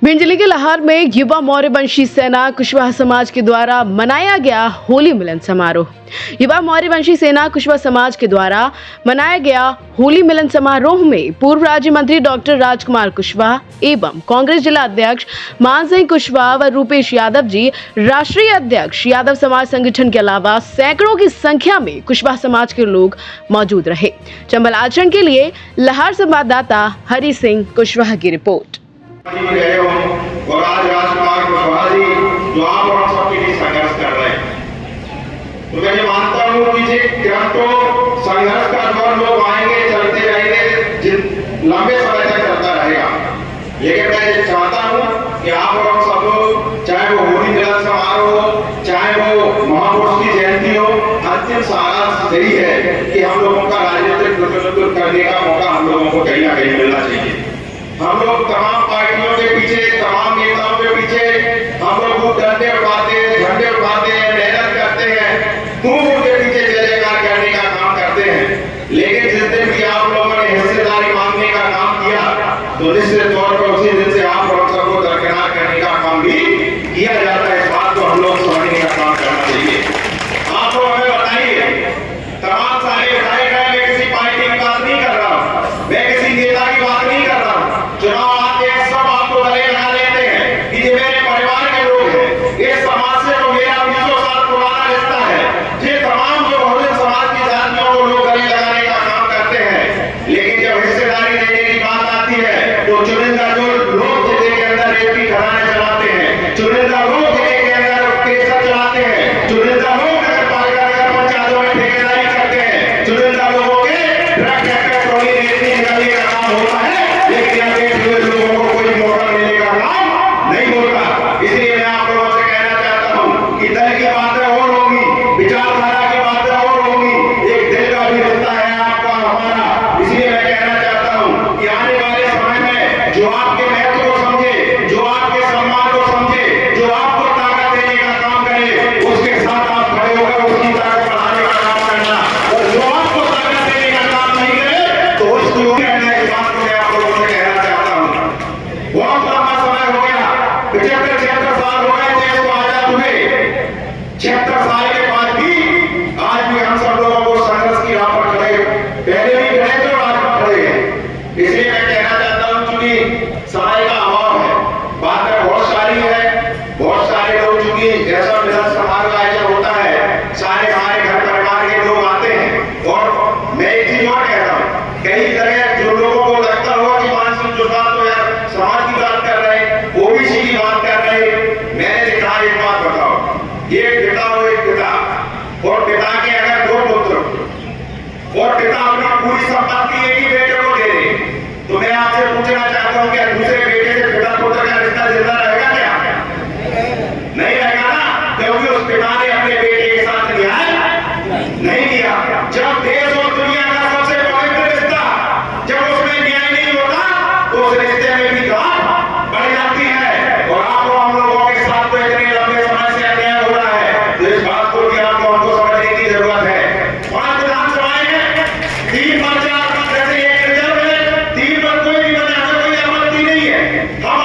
भिंड जिले के लाहौर में युवा मौर्यवंशी सेना कुशवाहा समाज के द्वारा मनाया गया होली मिलन समारोह। युवा मौर्यवंशी सेना कुशवाहा समाज के द्वारा मनाया गया होली मिलन समारोह में पूर्व राज्य मंत्री डॉक्टर राजकुमार कुशवाहा एवं कांग्रेस जिला अध्यक्ष मान सिंह कुशवाहा व रूपेश यादव जी, राष्ट्रीय अध्यक्ष यादव समाज संगठन के अलावा सैकड़ों की संख्या में कुशवाहा समाज के लोग मौजूद रहे। चंबल आचरण के लिए लाहौर संवाददाता हरि सिंह कुशवाहा की रिपोर्ट। और आज राजकुमार कुशवाहा जी जो आप और हम सबके लिए संघर्ष कर रहे हैं, तो मैं मानता हूँ कि ये क्रम तो संघर्ष का दौर लोग आएंगे, चलते रहेंगे, लंबे समय तक चलता रहेगा। लेकिन मैं ये चाहता हूँ कि आप और हम सब लोग, चाहे वो होली मिलन समारोह हो, चाहे वो महापुरुष की जयंती हो, अंतिम सारा यही है कि हम लोगों का राजनीतिक प्रतिनिधित्व करने का मौका हम लोगों को कहीं ना कहीं मिलना चाहिए। हम लोग तमाम पार्टियों के पीछे, तमाम नेताओं के पीछे हम लोग डंडे उठाते हैं, झंडे उठाते हैं, मेहनत करते हैं, खूब उनके पीछे जय जयकार करने का काम करते हैं। लेकिन जिस दिन भी आप लोगों ने हिस्सेदारी मांगने का काम किया, तो निश्चित तौर पर उसी दिन से आप लोग सबको दरकिनार करने का काम भी किया जाता है। इस बात को हम लोग समझने का काम करना चाहिए। आप लोग हमें बताइए, तमाम सारे उठाए गए, मैं किसी पार्टी की बात नहीं कर रहा हूँ, मैं किसी नेता की बात नहीं कर रहा हूँ। चुनाव आते हैं, सब आपको गले लगा लेते हैं कि ये मेरे परिवार के लोग हैं, इस समाज से तो मेरा 20 साल पुराना रिश्ता है। ये तमाम जो बहुजन समाज की जातियों को लोग गले लगाने का काम करते हैं। लेकिन जब हिस्सेदारी देने की बात आती है, तो चुनिंदा जो लोग जिले के अंदर रेती घराने चलाते हैं, चुनिंदा लोग जिले के अंदर केसर चलाते हैं, चुनिंदा लोग नगर पालिका नगर पंचायतों में ठेकेदारी करते हैं, चुनिंदा लोगों के ट्रक ट्रैक्टर ट्रॉली रेती निकालने का काम होता है। लेकिन लोगों को कोई मौका मिलने का काम नहीं होता। इसलिए मैं आप लोगों से कहना चाहता हूं कि दल की बातें और होगी, विचारधारा की बातें और होगी, एक दिल का भी रिश्ता है आपका हमारा। इसलिए मैं कहना चाहता हूं कि आने वाले समय में जो आपके महत्व को समझे, जो आपके सम्मान को समझे, जो आपको ताकत देने का काम करे, उसके साथ आप खड़े होकर उसकी ताकत बढ़ाने का काम करना। और जो आपको ताकत देने का काम नहीं करे, तो उसकी बात को मैं आप लोगों से कहना चाहता हूं। बहुत लंबा समय हो गया, 75 साल हो गए देश को आजाद हुए। 76 साल के बाद भी आज भी हम सब लोगों को संघर्ष की राह पर खड़े, पहले भी खड़े थे और आज भी खड़े हैं। इसलिए मैं कहना चाहता हूं, चूंकि समय का अभाव है, बातें बहुत सारी है, बहुत सारे लोग, चूंकि जैसा मिलन समारोह आयोजन होता है, सारे हमारे घर परिवार के लोग आते हैं। और मैं एक चीज और कह रहा हूं, कई जगह जो लोगों को लगता होगा कि मान सिंह जो बात तो यार समाज की बात कर रहे हैं, ओबीसी की बात कर रहे हैं। मैंने कहा एक बात बताओ, एक पिता हो, एक पिता, और पिता के अगर 2 पुत्र और पिता अपनी पूरी संपत्ति एक ही बेटे को दे दे, तो मैं आपसे पूछना चाहता हूं, क्या दूसरे बेटे से पिता पुत्र का रिश्ता जिंदा रहेगा क्या? नहीं रहेगा ना, क्योंकि उस पिता ने अपने बेटे के साथ न्याय नहीं किया। जब देश और दुनिया का सबसे पवित्र रिश्ता, जब उसमें न्याय नहीं होता, तो उस रिश्ते में भी गांठ बढ़ जाती है। और आपको हम लोगों के साथ तो इतने लंबे समय से अन्याय हो रहा है, तो इस बात को भी आपको हमको समझने की जरूरत है। 5 विधानसभाएं हैं, 3 पर्चा, जैसे एक रिजर्व है, 3 पर कोई भी बने, हमें कोई आपत्ति नहीं है। हम